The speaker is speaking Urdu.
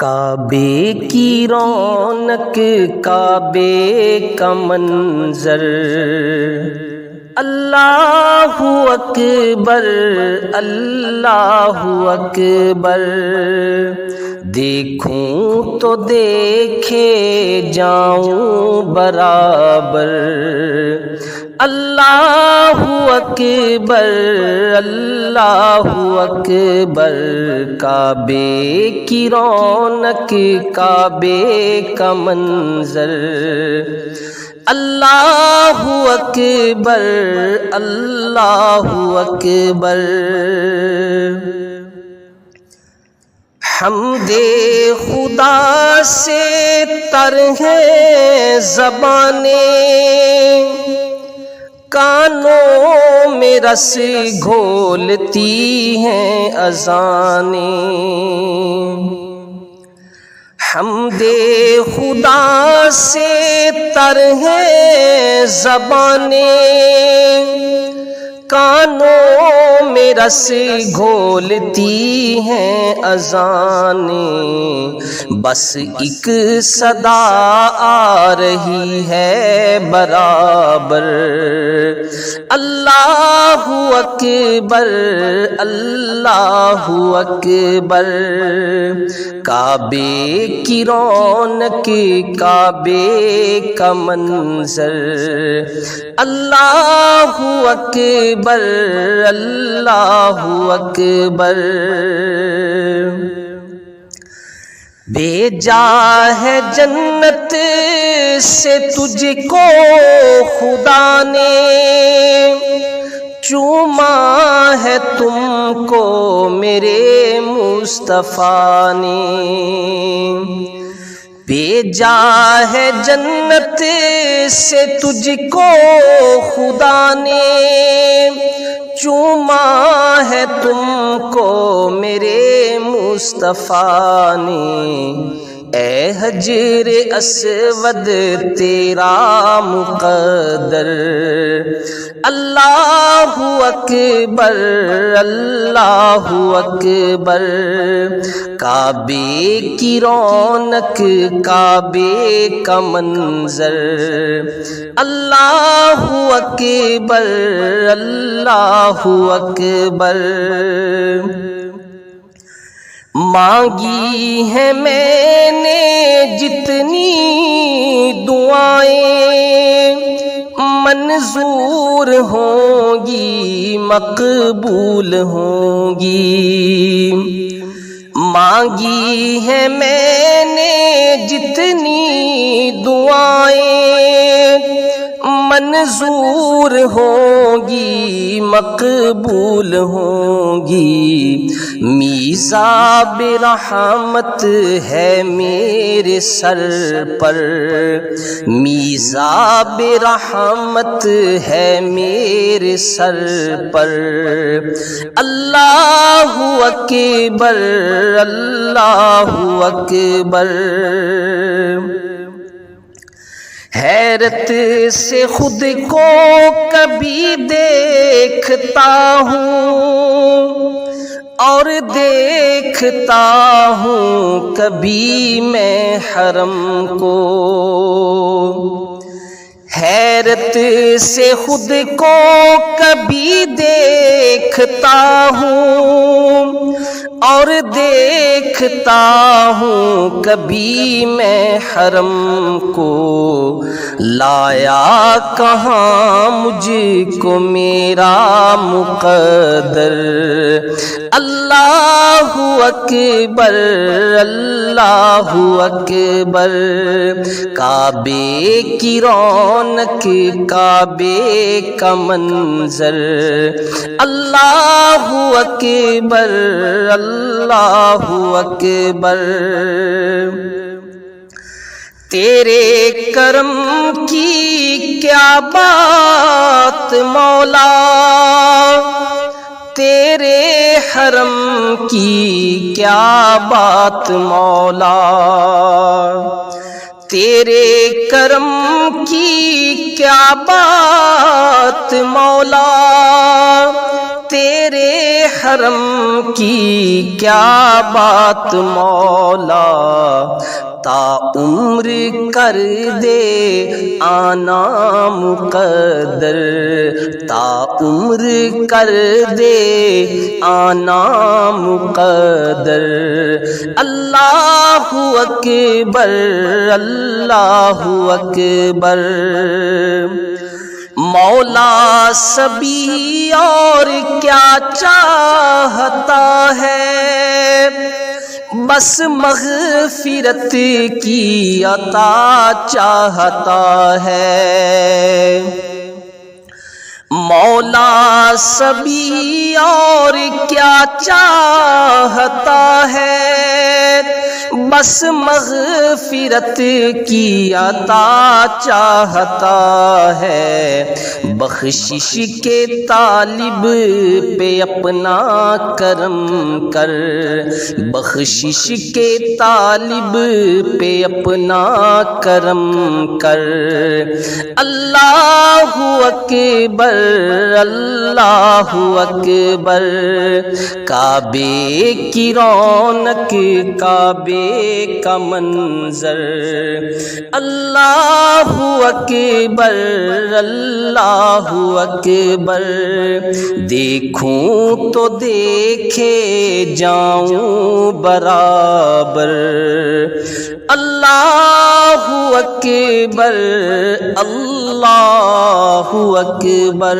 کعبے کی رونق، کعبے کا منظر، اللہ اکبر اللہ اکبر، دیکھوں تو دیکھے جاؤں برابر، اللہ اکبر اللہ اکبر، کعبے کی رونق، کعبے کا منظر، اللہ اکبر اللہ اکبر۔ حمد خدا سے تر ہے زبانیں، کانوں میں رس گھولتی ہیں اذانیں، حمد خدا سے تر ہے زبانیں، کانوں میں رس گھولتی ہیں اذانیں، بس ایک صدا آ رہی ہے برابر، اللہ اکبر اللہ اکبر، کعبے کی رونق، کعبے کا منظر، اللہ اکبر اللہ اکبر۔ بھیجا ہے جنت سے تجھ کو خدا نے، چوما ہے تم کو میرے مصطفیٰ نے، بھیجا ہے جنت سے تجھ کو خدا نے، چوما ہے تم کو میرے مصطفیٰ نے، اے حجر اسود تیرا مقدر، اللہ اکبر اللہ اکبر، کعبے کی رونق، کعبے کا منظر، اللہ اکبر اللہ اکبر۔ مانگی ہے میں نے جتنی دعائیں، منظور ہوں گی مقبول ہوں گی، مانگی ہے میں نے جتنی دعائیں، منظور ہوں گی مقبول ہوں گی، میزاب رحمت ہے میرے سر پر، میزاب رحمت ہے میرے سر پر، اللہ اکبر اللہ اکبر۔ حیرت سے خود کو کبھی دیکھتا ہوں اور دیکھتا ہوں کبھی میں حرم کو، حیرت سے خود کو کبھی دیکھتا ہوں اور دیکھتا ہوں کبھی میں حرم کو، لایا کہاں مجھ کو میرا مقدر، اللہ اکبر اللہ اکبر، کعبے کی رونق، کعبے کا منظر، اللہ اکبر اللہ اکبر۔ تیرے کرم کی کیا بات مولا، تیرے حرم کی کیا بات مولا، تیرے کرم کی کیا بات مولا، تیرے حرم کی کیا بات مولا، تا عمر کر دے آنا مقدر، تا عمر کر دے آنا مقدر۔ اللہ اکبر اللہ اکبر۔ مولا سبھی اور کیا چاہتا ہے، بس مغفرت کی عطا چاہتا ہے۔ مولا سبھی اور کیا چاہتا ہے، بس مغفرت کی عطا چاہتا ہے۔ بخشش کے طالب پہ اپنا کرم کر، بخشش کے طالب پہ اپنا کرم کر۔ اللہ اکبر اللہ اکبر۔ کعبے کی رونق کعبے کا منظر، اللہ اکبر اللہ اکبر۔ دیکھوں تو دیکھے جاؤں برابر، اللہ اکبر اللہ اکبر۔